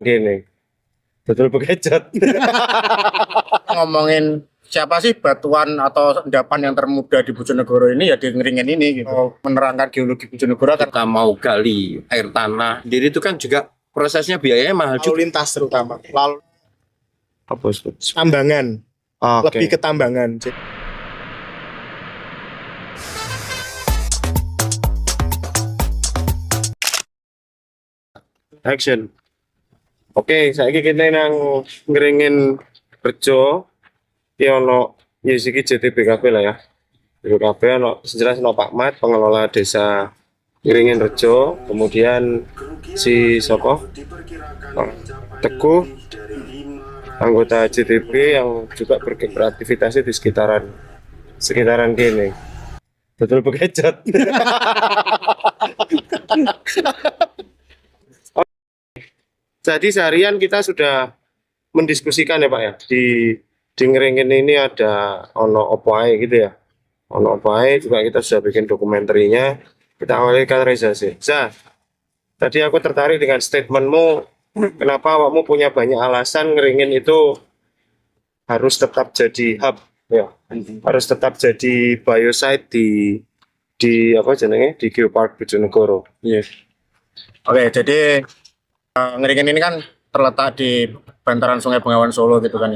Gini, betul bekecot. Ngomongin siapa sih batuan atau endapan yang termuda di Bojonegoro ini ya di Ngeringen ini gitu. Menerangkan geologi Bojonegoro kan Kita mau gali air tanah, diri itu kan juga prosesnya biayanya mahal Lalu juga. lintas terutama. Lalu Apa itu? tambangan, Oke. lebih ke tambangan. Action. Oke, saiki kita nang ngeringin Rejo. Ki ono ya iki JTBKP lah ya. JTBKP ono sejelas ono Pak Mat, pengelola desa Ngeringin Rejo, kemudian si Soko Teguh, anggota JTB yang juga beraktivitas di sekitaran gini. Betul bekecot. Jadi seharian kita sudah mendiskusikan ya Pak ya, di Ngeringin ini ada ono opo ae gitu ya, ono opo ae juga kita sudah bikin dokumenterinya. Kita awali kan Reza sih. Tadi aku tertarik dengan statementmu, kenapa awakmu punya banyak alasan Ngeringin itu harus tetap jadi hub ya, harus tetap jadi biosite di apa jenenge, di Geopark Bojonegoro. Iya. Oke, jadi Ngeringen ini kan terletak di bantaran Sungai Bengawan Solo gitu kan.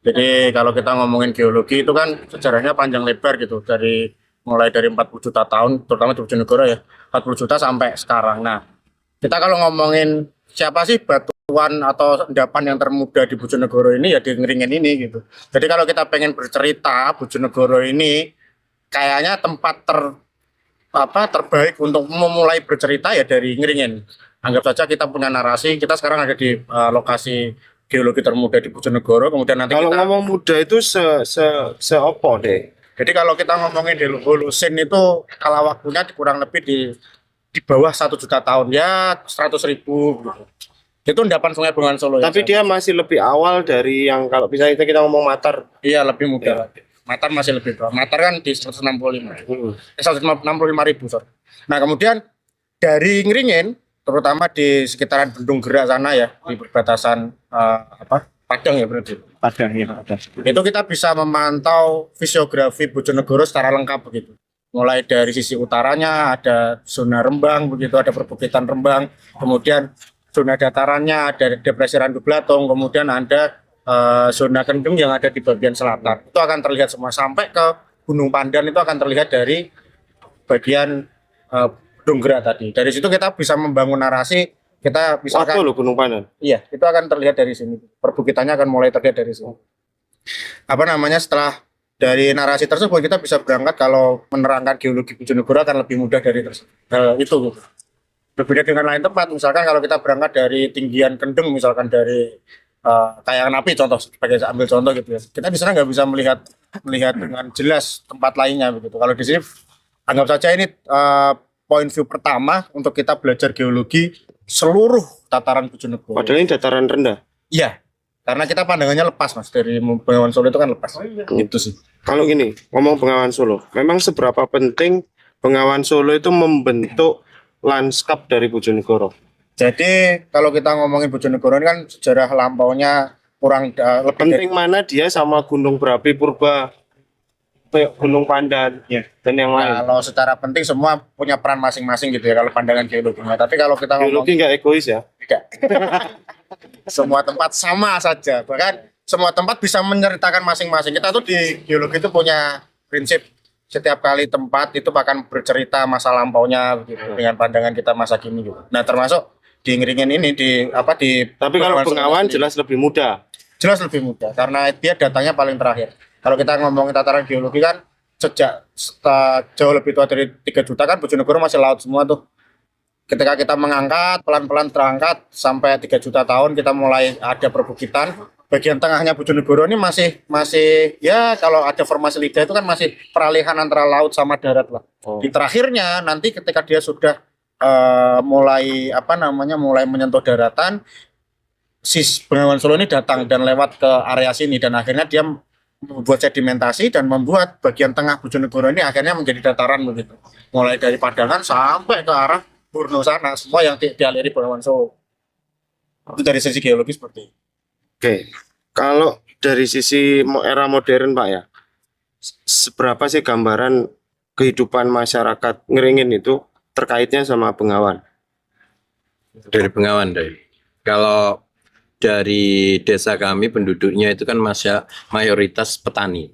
Jadi kalau kita ngomongin geologi itu kan sejarahnya panjang lebar gitu, mulai dari 40 juta tahun, terutama di Bojonegoro ya, 40 juta sampai sekarang. Nah, kita kalau ngomongin siapa sih batuan atau endapan yang termuda di Bojonegoro ini ya di Ngeringen ini gitu. Jadi kalau kita pengen bercerita Bojonegoro ini kayaknya tempat terbaik untuk memulai bercerita ya dari Ngeringen. Anggap saja kita punya narasi, kita sekarang ada di lokasi geologi termuda di Bojonegoro, kemudian nanti Kalau kita ngomong muda itu se opo deh. jadi kalau kita ngomongin di Holosin itu kala waktunya kurang lebih di bawah 1 juta tahun ya 100.000 gitu. Itu endapan Sungai Bengawan Solo ya. Tapi dia masih lebih awal dari yang kalau bisa kita ngomong Matar. Iya lebih muda. Matar masih lebih tua. Matar kan di 165. 165.000 sorry. Nah kemudian dari Ngeringen terutama di sekitaran Bendung Gerak sana ya di perbatasan Padang ya berarti. Padang ya, ada. Itu kita bisa memantau fisiografi Bojonegoro secara lengkap begitu. Mulai dari sisi utaranya ada zona Rembang begitu, ada perbukitan Rembang, kemudian zona datarannya ada depresi Randu Blatung, kemudian ada zona Kendeng yang ada di bagian selatan. Itu akan terlihat semua sampai ke Gunung Pandan, itu akan terlihat dari bagian Bendung Gerak tadi. Dari situ kita bisa membangun narasi. Kita misalkan Waktu lo Gunung Pandan. iya, itu akan terlihat dari sini. Perbukitannya akan mulai terlihat dari sini. Setelah dari narasi tersebut kita bisa berangkat kalau menerangkan geologi Bojonegoro akan lebih mudah dari itu. Berbeda dengan lain tempat, misalkan kalau kita berangkat dari tinggian Kendeng, misalkan dari Kayangan Api contoh, sebagai ambil contoh gitu ya. Kita di sana nggak bisa melihat dengan jelas tempat lainnya begitu. Kalau di sini anggap saja ini point view pertama untuk kita belajar geologi seluruh tataran Bojonegoro. Padahal ini dataran rendah. Iya, karena kita pandangannya lepas mas dari Bengawan Solo itu kan lepas. Itu sih. Kalau gini, ngomong Bengawan Solo, memang seberapa penting Bengawan Solo itu membentuk lanskap dari Bojonegoro? Jadi kalau kita ngomongin Bojonegoro ini kan sejarah lampaunya kurang lebih Penting mana dia sama Gunung Berapi Purba, Gunung Pandan, ya. dan yang lain? Kalau secara penting semua punya peran masing-masing gitu ya kalau pandangan geologinya. Tapi kalau kita Geologi ngomong nggak egois ya? tidak, semua tempat sama saja. Bahkan semua tempat bisa menceritakan masing-masing. Kita tuh di geologi itu punya prinsip setiap kali tempat itu akan bercerita masa lampaunya gitu, dengan pandangan kita masa kini gitu. Nah termasuk di Ngeringen ini Tapi kalau Bengawan jelas lebih mudah. jelas lebih mudah karena dia datanya paling terakhir. Kalau kita ngomongin tataran geologi kan sejak jauh lebih tua dari 3 juta kan Bojonegoro masih laut semua tuh. Ketika kita mengangkat pelan-pelan terangkat sampai 3 juta tahun kita mulai ada perbukitan. Bagian tengahnya Bojonegoro ini masih ya kalau ada formasi lidah itu kan masih peralihan antara laut sama darat lah. Di terakhirnya nanti ketika dia sudah mulai menyentuh daratan, Bengawan Solo ini datang dan lewat ke area sini dan akhirnya dia membuat sedimentasi dan membuat bagian tengah Bojonegoro ini akhirnya menjadi dataran begitu. Mulai dari Padangan sampai ke arah Borno sana, semua yang dialiri Bengawan Solo. Itu dari sisi geologi seperti itu. Oke, kalau dari sisi era modern Pak ya, seberapa sih gambaran kehidupan masyarakat Ngeringin itu terkaitnya sama Bengawan? Dari Bengawan dari. Kalau dari desa kami penduduknya itu kan mayoritas petani.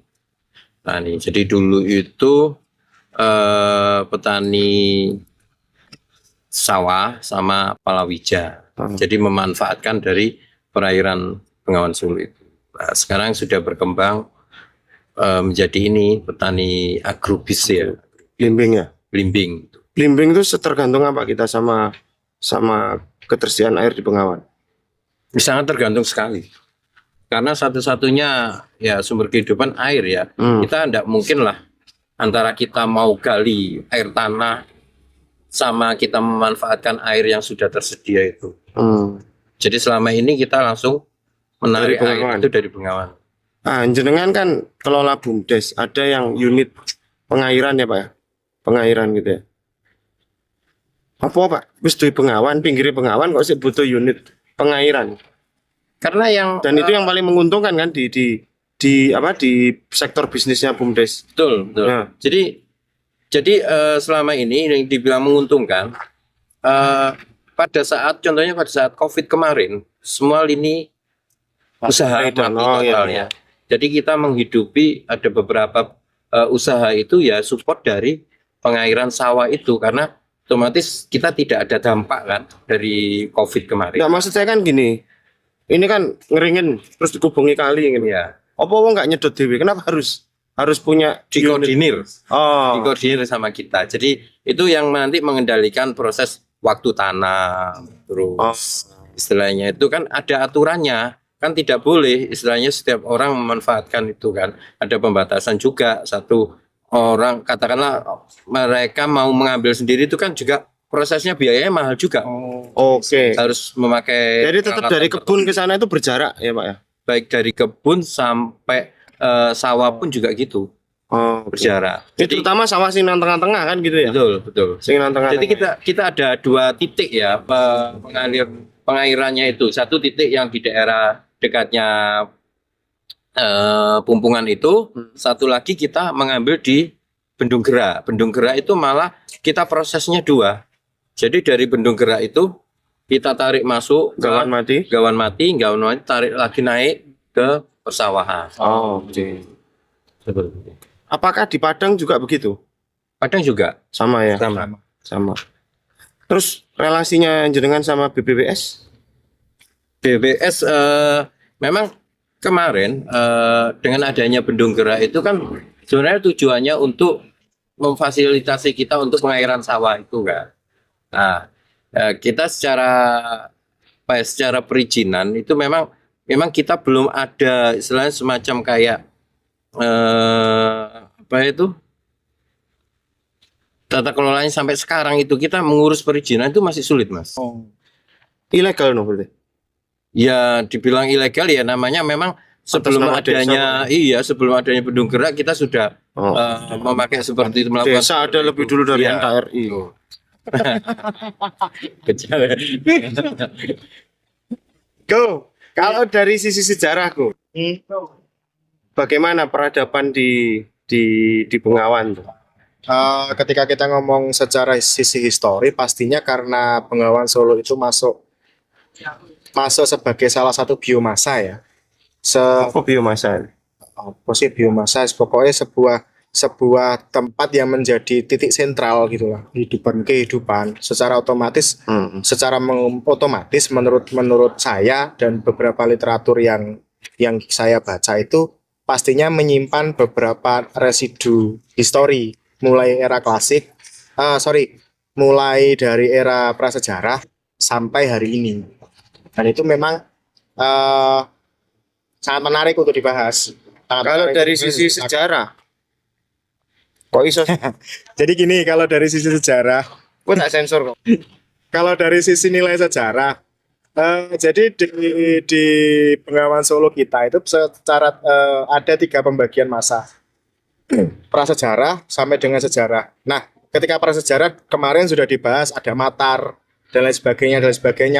Petani. Jadi dulu itu petani sawah sama palawija. Jadi memanfaatkan dari perairan Bengawan Solo itu. Nah, sekarang sudah berkembang menjadi ini petani agrobis ya, Blimbing ya? belimbing. Blimbing itu tergantung apa kita sama ketersediaan air di Bengawan? Sangat tergantung sekali. Karena satu-satunya ya sumber kehidupan air ya. Kita tidak mungkin lah antara kita mau gali air tanah sama kita memanfaatkan air yang sudah tersedia itu. Jadi selama ini kita langsung menarik Dari Bengawan. air itu dari Bengawan. Ah, jenengan kan kelola BUMDes, ada yang unit pengairan ya Pak ya? Pengairan gitu ya. Apa Pak? Wis duwe Bengawan, pinggirnya Bengawan kok sih butuh unit pengairan. Karena yang Dan itu yang paling menguntungkan kan di sektor bisnisnya BUMDes. betul. Ya. Jadi selama ini yang dibilang menguntungkan pada saat COVID kemarin semua lini usaha mati total ya. Jadi kita menghidupi ada beberapa usaha itu ya support dari pengairan sawah itu karena otomatis kita tidak ada dampak kan dari COVID kemarin. Ya maksud saya kan gini, ini kan Ngeringin terus dikubungi kali gitu. Ya, Apa wong nggak nyedot dewe? Kenapa harus punya unit? dikoordinir, Oh, dikoordinir sama kita. Jadi itu yang nanti mengendalikan proses waktu tanam, terus istilahnya itu kan ada aturannya. Kan tidak boleh istilahnya setiap orang memanfaatkan itu kan. Ada pembatasan juga, satu orang katakanlah mereka mau mengambil sendiri itu kan juga prosesnya biayanya mahal juga. oke. Harus memakai Jadi tetap dari peralatan kebun ke sana itu berjarak ya Pak ya? baik dari kebun sampai sawah pun juga gitu Oh, berjarak. Ini terutama sawah sing nang tengah-tengah kan gitu ya? Betul. Sing nang tengah. Jadi kita ada dua titik ya pengairannya itu. Satu titik yang di daerah dekatnya Pumpungan itu, satu lagi kita mengambil di Bendung Gerak. Bendung Gerak itu malah kita prosesnya dua. Jadi dari Bendung Gerak itu kita tarik masuk ke Gawan mati. Gawan Mati, tarik lagi naik ke persawahan. Oh, oke. Seperti itu. Apakah di Padang juga begitu? Padang juga Sama ya? Sama. Terus relasinya jenengan sama BBWS? BBS memang kemarin dengan adanya Bendung Gerak itu kan sebenarnya tujuannya untuk memfasilitasi kita untuk pengairan sawah itu kan. Nah, kita secara perizinan itu memang kita belum ada istilahnya semacam kayak apa itu tata kelolanya sampai sekarang itu kita mengurus perizinan itu masih sulit mas. Ilegal no berarti? Ya dibilang ilegal ya namanya memang sebelum nama adanya sebelum adanya Bendung Gerak kita sudah memakai seperti itu melakukan Desa ada lebih dulu dari Iya. NKRI. Kecil ya. Go. Kalau dari sisi sejarahku, bagaimana peradaban di Bengawan tuh? Ketika kita ngomong secara sisi histori, pastinya karena Bengawan Solo itu masuk sebagai salah satu biomasa ya. Apa biomasa? Apa sih biomasa? Pokoknya sebuah tempat yang menjadi titik sentral gitulah kehidupan secara otomatis otomatis menurut saya dan beberapa literatur yang saya baca itu pastinya menyimpan beberapa residu histori mulai era klasik mulai dari era prasejarah sampai hari ini, dan itu memang sangat menarik untuk dibahas. Kalau dari sisi sejarah, kok iso? Jadi gini, kalau dari sisi sejarah, Gue tak sensor kok. kalau dari sisi nilai sejarah, jadi di Bengawan Solo kita itu secara ada 3 pembagian masa, prasejarah sampai dengan sejarah. Nah, ketika prasejarah kemarin sudah dibahas, ada Matar dan lain sebagainya,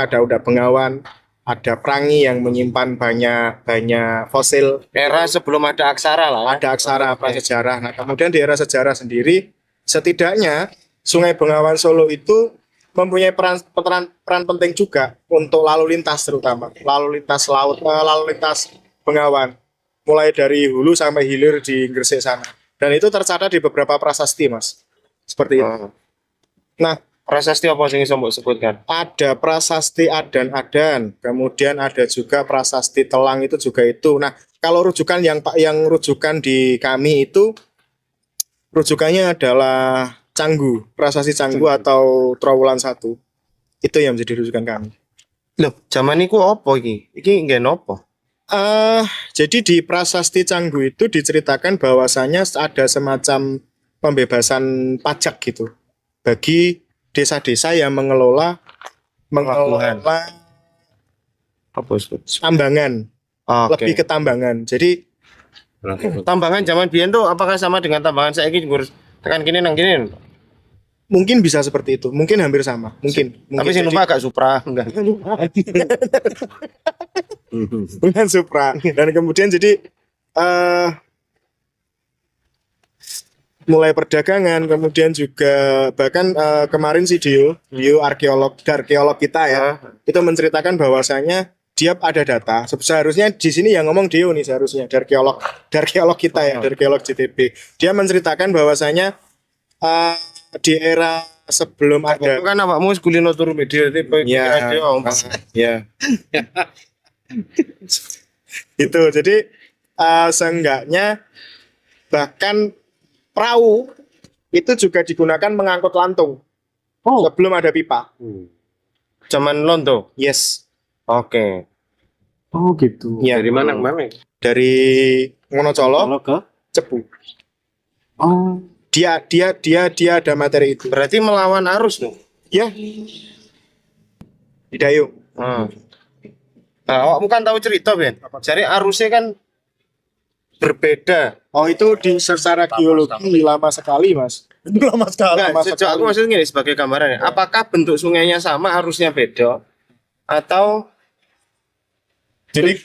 ada udah Bengawan, ada Prangi yang menyimpan banyak fosil, Era sebelum ada aksara lah. ada aksara prasejarah. Nah, kemudian di era sejarah sendiri, setidaknya Sungai Bengawan Solo itu mempunyai peran penting juga untuk lalu lintas, terutama lalu lintas laut, lalu lintas Bengawan, mulai dari hulu sampai hilir di Gresik sana. Dan itu tercatat di beberapa prasasti, Mas. Seperti itu. Oh. Nah, Prasasti apa sing iso mbok sebutkan? ada prasasti Adan-Adan, kemudian ada juga prasasti Telang, itu juga itu. Nah, kalau rujukan yang rujukan di kami itu rujukannya adalah Canggu, prasasti Canggu atau Trowulan 1. Itu yang menjadi rujukan kami. Loh, zaman iku apa iki? Iki nggih nopo? Jadi di prasasti Canggu itu diceritakan bahwasanya ada semacam pembebasan pajak gitu bagi desa-desa yang mengelola Apa itu? tambangan, Oke. lebih ke tambangan. Jadi Tambangan zaman biyen tuh apakah sama dengan tambangan saiki ngurus tekan kini nang kini? mungkin bisa seperti itu, mungkin hampir sama, mungkin. Tapi sing Jadi- numpak agak Supra, enggak. bukan Supra. Dan kemudian jadi mulai perdagangan, kemudian juga bahkan kemarin si Dio arkeolog kita ya, itu menceritakan bahwasanya dia ada data. Seharusnya di sini yang ngomong Dio nih, seharusnya dari arkeolog kita ya, dari arkeolog JTB. Dia menceritakan bahwasanya di era sebelum ada Itu kan awakmu wis kulino turu media tipe Ya. ya itu. Jadi seenggaknya bahkan perahu itu juga digunakan mengangkut lantung sebelum ada pipa. Zaman Londo. Yes. Oke. Oh gitu. Ya, Dari mana ke mana? dari Wonocolo ke? Cepu. Oh. Dia ada materi itu. Berarti melawan arus dong. Ya. Di Dayung. Nah, awakmu kan tahu cerita, Ben. Jadi arusnya kan berbeda. Oh, itu di secara geologi lama sekali, Mas. Itu lama sekali. Enggak, sejak aku maksudnya gini sebagai gambaran ya. Apakah bentuk sungainya sama, arusnya beda, atau Jadi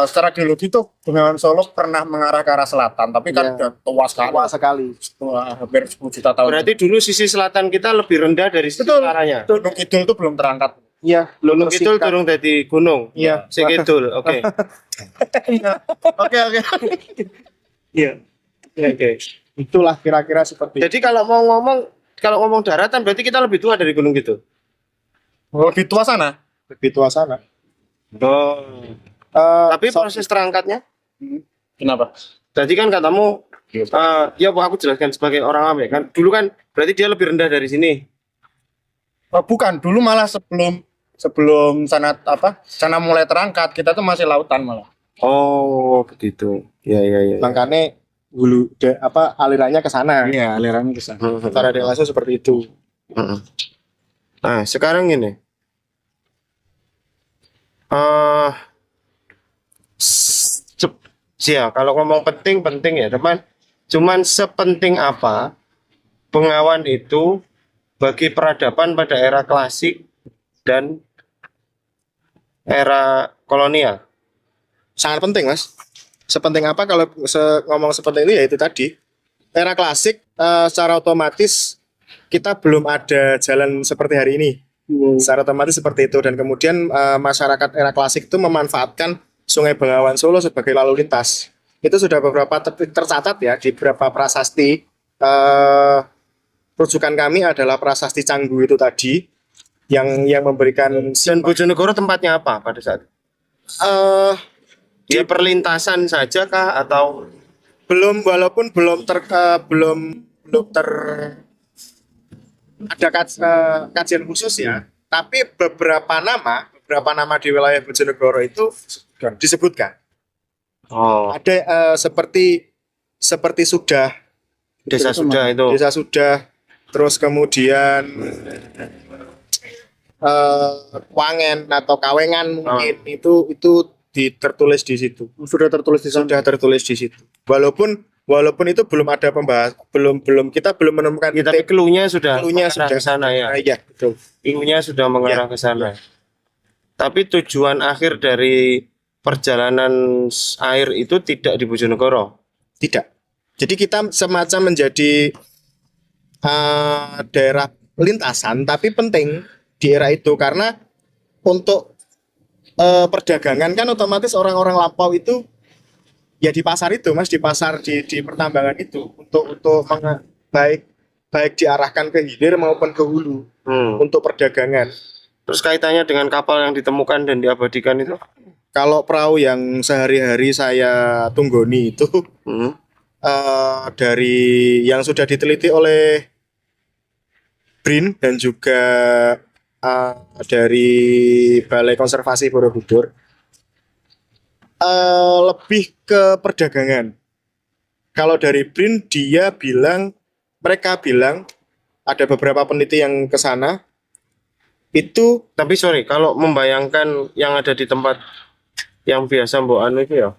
secara geologi tuh Bengawan Solo pernah mengarah ke arah selatan, tapi kan udah tua sekali. Tua sekali. Wah, hampir 10 juta tahun. berarti dulu sisi selatan kita lebih rendah dari sisi Betul. utaranya? Gunung Kidul tuh belum terangkat. Iya, Gunung Kidul turun dari gunung. Iya. Si Kidul, oke. Oke. Iya. Oke. Itulah kira-kira seperti itu. Jadi kalau ngomong daratan berarti kita lebih tua dari gunung gitu. Lebih tua sana. Lebih tua sana. Oh. Tapi proses terangkatnya, Kenapa? tadi kan katamu, ya aku jelaskan sebagai orang awam ya kan. Dulu kan berarti dia lebih rendah dari sini. Oh, bukan, dulu malah sebelum sana mulai terangkat, kita tuh masih lautan malah. Oh, begitu. Ya. Makanya alirannya ke sana. Iya, alirannya ke sana. Secara langsung seperti itu. Nah, sekarang ini, ya kalau ngomong penting ya teman. Cuman sepenting apa Bengawan itu bagi peradaban pada era klasik dan era kolonial. Sangat penting, Mas. Sepenting apa kalau ngomong sepenting itu ya itu tadi. Era klasik secara otomatis kita belum ada jalan seperti hari ini. Secara otomatis seperti itu, dan kemudian masyarakat era klasik itu memanfaatkan Sungai Bengawan Solo sebagai lalu lintas. Itu sudah beberapa tercatat ya di beberapa prasasti. Rujukan kami adalah prasasti Canggu itu tadi yang memberikan Dan Bojonegoro tempatnya apa pada saat itu? Dia perlintasan saja kah atau walaupun belum ada kajian khusus ya, tapi beberapa nama di wilayah Bojonegoro itu disebutkan. Ada seperti sudah desa sudah itu? desa sudah, terus kemudian Wangen atau Kawengan mungkin itu tertulis di situ. Sudah tertulis di situ. Walaupun itu belum ada pembahas, kita belum menemukan Ya, tapi clue-nya sudah Clue-nya mengarah sudah. ke sana ya. Iya, betul. Clue-nya sudah mengarah ke sana. Tapi tujuan akhir dari perjalanan air itu tidak di Bojonegoro. Tidak. Jadi kita semacam menjadi daerah lintasan, tapi penting di era itu karena untuk perdagangan kan otomatis orang-orang lampau itu ya di pasar itu, Mas, di pasar di pertambangan itu untuk baik baik diarahkan ke hilir maupun ke hulu untuk perdagangan. Terus kaitannya dengan kapal yang ditemukan dan diabadikan itu? Kalau perahu yang sehari-hari saya tunggoni itu dari yang sudah diteliti oleh BRIN dan juga dari Balai Konservasi Borobudur, lebih ke perdagangan. Kalau dari BRIN mereka bilang ada beberapa peneliti yang ke sana itu. Tapi sorry, kalau membayangkan yang ada di tempat yang biasa Mbok Anu itu ya,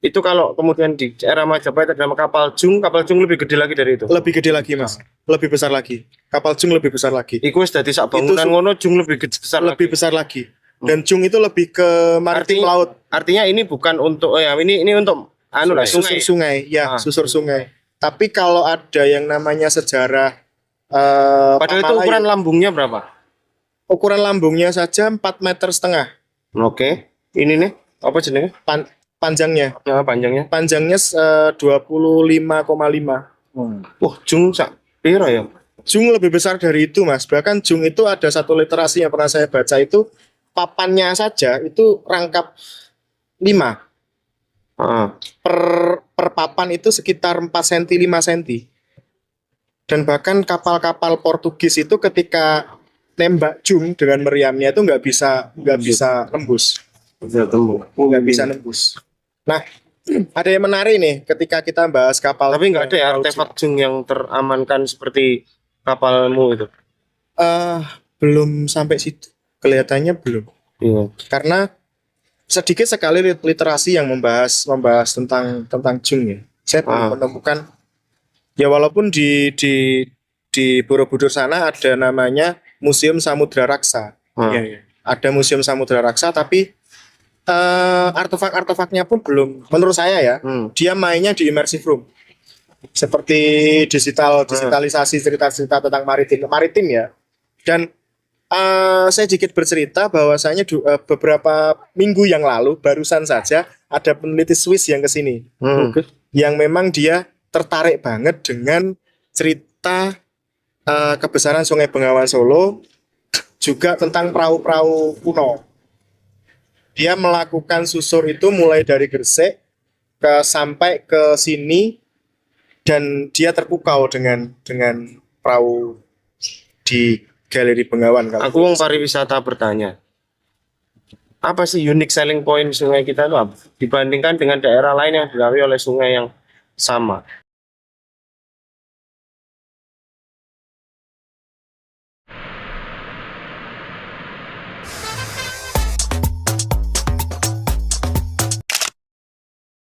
itu kalau kemudian di era Majapahit ada nama kapal jung lebih gede lagi dari itu. Lebih gede lagi, Mas. Lebih besar lagi. Kapal jung lebih besar lagi. Iku wis dadi sak bangunan ngono jung besar lebih lagi. besar lagi. Dan jung itu lebih ke maritim laut. Artinya ini bukan untuk ini untuk anu lah Susur sungai, ya, susur sungai. Tapi kalau ada yang namanya sejarah padahal itu ukuran lambungnya berapa? Ukuran lambungnya saja 4,5 meter. Oke. Ini nih apa jenenge? Panjangnya. Ya, panjangnya. Panjangnya 25,5. Wah, jung sak piro ya? Jung lebih besar dari itu, Mas. Bahkan jung itu ada satu literasi yang pernah saya baca itu papannya saja itu rangkap 5. Per papan itu sekitar 4 cm 5 cm. Dan bahkan kapal-kapal Portugis itu ketika nembak jung dengan meriamnya itu nggak bisa nembus. Nggak bisa nembus. Nah, ada yang menarik nih ketika kita bahas kapal. Tapi nggak ada ya artefak jung yang teramankan seperti kapalmu itu. Belum sampai situ. Kelihatannya belum. Iya. Karena sedikit sekali literasi yang membahas tentang jung ya. Saya belum menemukan. Ya walaupun di Borobudur sana ada namanya Museum Samudra Raksa. Ya. Ada Museum Samudra Raksa, tapi artefak-artefaknya pun belum, menurut saya ya, dia mainnya di immersive room. Seperti digitalisasi cerita-cerita tentang maritim ya. Dan saya sedikit bercerita bahwasanya beberapa minggu yang lalu barusan saja ada peneliti Swiss yang ke sini. Yang memang dia tertarik banget dengan cerita kebesaran Sungai Bengawan Solo, juga tentang perahu-perahu kuno. Dia melakukan susur itu mulai dari Gresik sampai ke sini, dan dia terpukau dengan perahu di Galeri Bengawan. Aku wong pariwisata bertanya, apa sih unique selling point sungai kita itu apa? Dibandingkan dengan daerah lain yang dilalui oleh sungai yang sama?